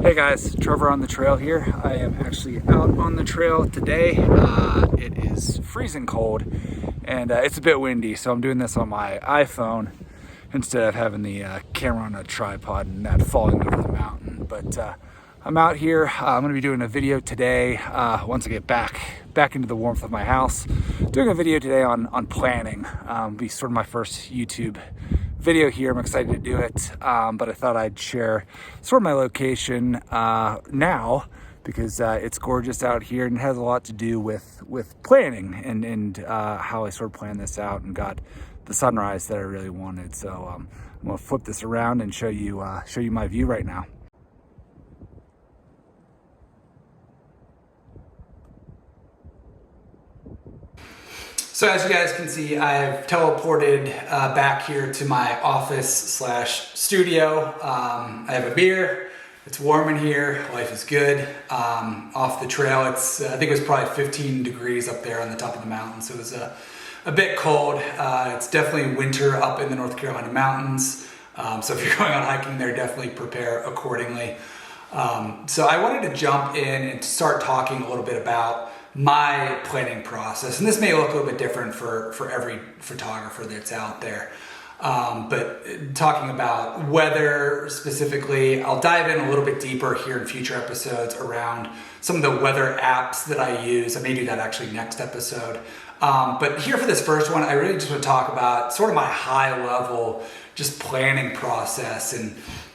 Hey guys, Trevor on the trail here. I am actually out on the trail today. It is freezing cold and it's a bit windy, so I'm doing this on my iPhone instead of having the camera on a tripod and that falling over the mountain. But I'm out here. I'm going to be doing a video today once I get back into the warmth of my house. Doing a video today on planning. Be sort of my first YouTube video here. I'm excited to do it, but I thought I'd share sort of my location now because it's gorgeous out here and it has a lot to do with planning and how I sort of planned this out and got the sunrise that I really wanted. So I'm gonna flip this around and show you my view right now. So as you guys can see, I've teleported back here to my office/studio. I have a beer. It's warm in here. Life is good. Off the trail, I think it was probably 15 degrees up there on the top of the mountain, so it was a bit cold. It's definitely winter up in the North Carolina mountains. So if you're going on hiking there, definitely prepare accordingly. So I wanted to jump in and start talking a little bit about my planning process, and this may look a little bit different for every photographer that's out there, but talking about weather specifically, I'll dive in a little bit deeper here in future episodes around some of the weather apps that I use. I may do that actually next episode, but here for this first one, I really just want to talk about sort of my high level just planning process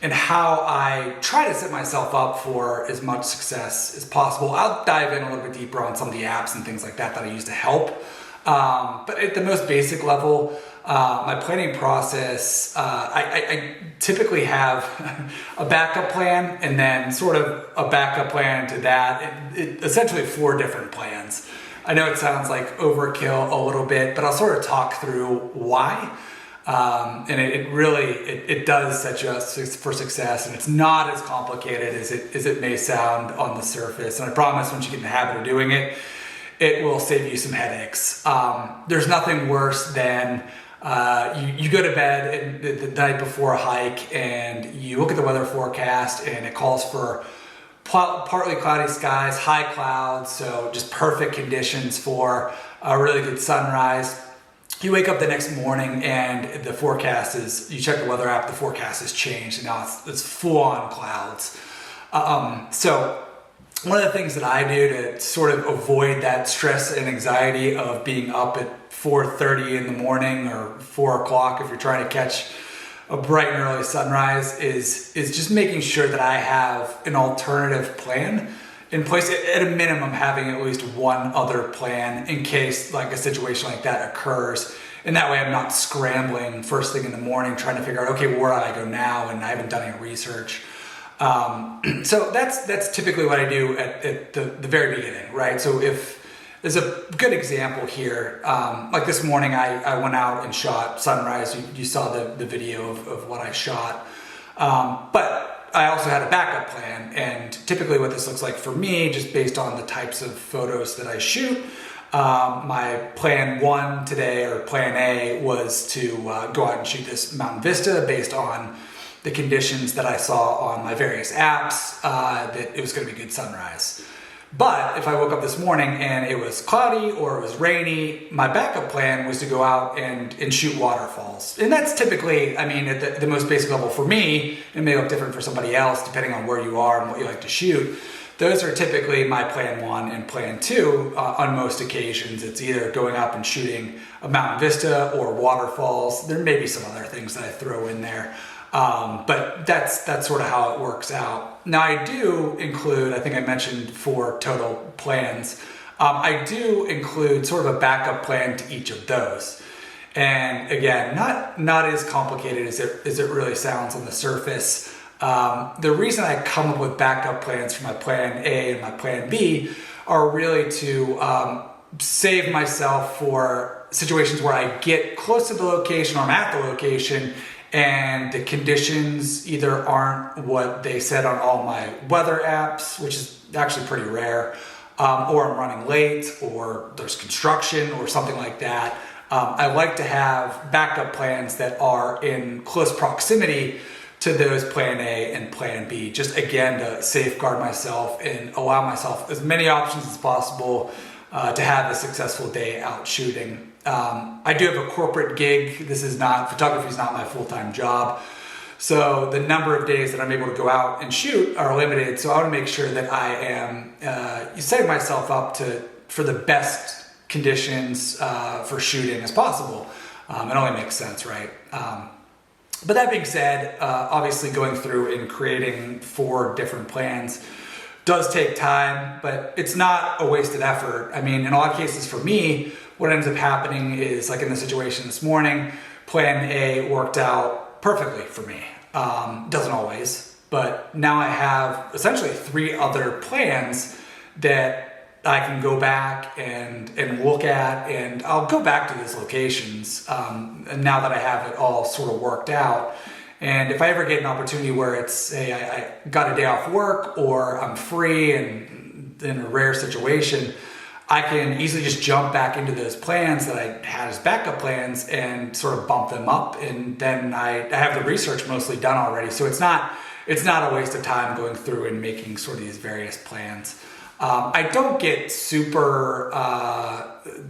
and how I try to set myself up for as much success as possible. I'll dive in a little bit deeper on some of the apps and things like that I use to help. But at the most basic level, my planning process, I typically have a backup plan and then sort of a backup plan to that. Essentially 4 different plans. I know it sounds like overkill a little bit, but I'll sort of talk through why. And it really does set you up for success, and it's not as complicated as it may sound on the surface. And I promise once you get in the habit of doing it, it will save you some headaches. There's nothing worse than you go to bed the night before a hike and you look at the weather forecast and it calls for partly cloudy skies, high clouds, so just perfect conditions for a really good sunrise. You wake up the next morning and the forecast you check the weather app, the forecast has changed and now it's full on clouds. So one of the things that I do to sort of avoid that stress and anxiety of being up at 4:30 in the morning or 4 o'clock if you're trying to catch a bright and early sunrise is just making sure that I have an alternative plan in place, at a minimum having at least one other plan in case like a situation like that occurs. And that way I'm not scrambling first thing in the morning trying to figure out, okay, where do I go now? And I haven't done any research. So that's typically what I do at the very beginning, right? So if there's a good example here, like this morning I went out and shot sunrise. You saw the video of what I shot. But I also had a backup plan, and typically what this looks like for me, just based on the types of photos that I shoot, my plan 1 today, or plan A, was to go out and shoot this mountain vista based on the conditions that I saw on my various apps, that it was going to be good sunrise. But if I woke up this morning and it was cloudy or it was rainy, my backup plan was to go out and shoot waterfalls. And that's typically, I mean, at the most basic level for me, it may look different for somebody else depending on where you are and what you like to shoot. Those are typically my plan 1 and plan 2 on most occasions. It's either going up and shooting a mountain vista or waterfalls. There may be some other things that I throw in there. But that's sort of how it works out. Now I do include, I think I mentioned 4 total plans. I do include sort of a backup plan to each of those. And again, not as complicated as it really sounds on the surface. The reason I come up with backup plans for my plan A and my plan B are really to save myself for situations where I get close to the location or I'm at the location and the conditions either aren't what they said on all my weather apps, which is actually pretty rare, or I'm running late, or there's construction or something like that. I like to have backup plans that are in close proximity to those plan A and plan B, just again to safeguard myself and allow myself as many options as possible to have a successful day out shooting. I do have a corporate gig. Photography is not my full-time job. So the number of days that I'm able to go out and shoot are limited. So I want to make sure that I am setting myself up for the best conditions for shooting as possible. It only makes sense, right? But that being said, obviously going through and creating 4 different plans does take time, but it's not a wasted effort. I mean, in a lot of cases for me, what ends up happening is, like in the situation this morning, plan A worked out perfectly for me. Doesn't always, but now I have essentially 3 other plans that I can go back and look at, and I'll go back to these locations now that I have it all sort of worked out. And if I ever get an opportunity where it's, hey, I got a day off work or I'm free and in a rare situation, I can easily just jump back into those plans that I had as backup plans and sort of bump them up. And then I have the research mostly done already. So it's not a waste of time going through and making sort of these various plans. I don't get super,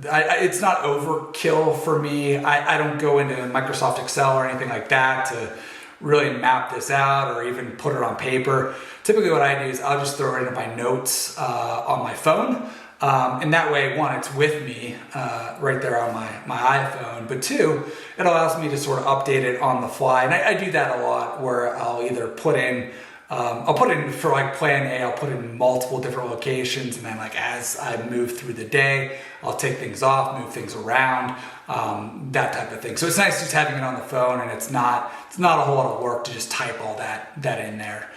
it's not overkill for me. I don't go into Microsoft Excel or anything like that to really map this out or even put it on paper. Typically what I do is I'll just throw it into my notes on my phone. And that way, 1, it's with me right there on my iPhone, but 2, it allows me to sort of update it on the fly. And I do that a lot where I'll either put in for like plan A, I'll put in multiple different locations, and then like as I move through the day, I'll take things off, move things around, that type of thing. So it's nice just having it on the phone, and it's not a whole lot of work to just type all that in there.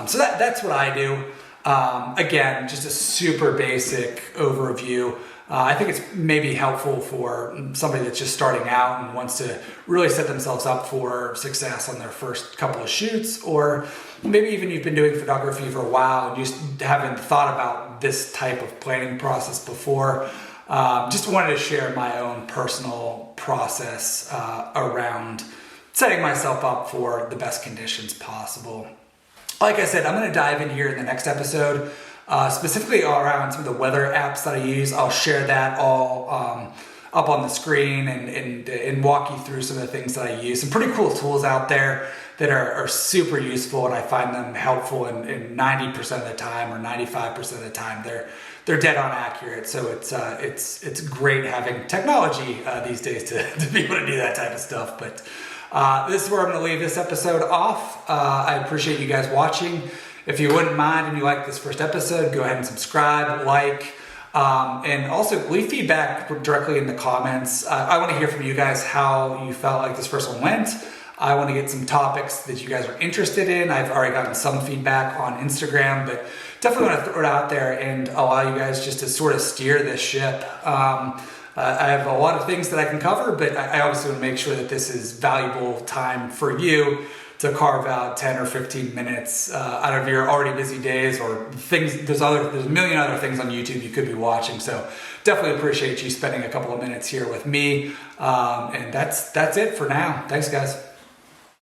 So that's what I do. Again, just a super basic overview. I think it's maybe helpful for somebody that's just starting out and wants to really set themselves up for success on their first couple of shoots, or maybe even you've been doing photography for a while and you just haven't thought about this type of planning process before. Just wanted to share my own personal process around setting myself up for the best conditions possible. Like I said, I'm going to dive in here in the next episode, specifically around some of the weather apps that I use. I'll share that all up on the screen and walk you through some of the things that I use. Some pretty cool tools out there that are super useful, and I find them helpful in 90% of the time or 95% of the time. They're dead on accurate. So it's great having technology these days to be able to do that type of stuff. But this is where I'm going to leave this episode off. I appreciate you guys watching. If you wouldn't mind and you like this first episode, go ahead and subscribe, like, and also leave feedback directly in the comments. I want to hear from you guys how you felt like this first one went. I want to get some topics that you guys are interested in. I've already gotten some feedback on Instagram, but definitely want to throw it out there and allow you guys just to sort of steer this ship. I have a lot of things that I can cover, but I obviously want to make sure that this is valuable time for you to carve out 10 or 15 minutes out of your already busy days or things. There's a million other things on YouTube you could be watching. So definitely appreciate you spending a couple of minutes here with me. And that's it for now. Thanks, guys.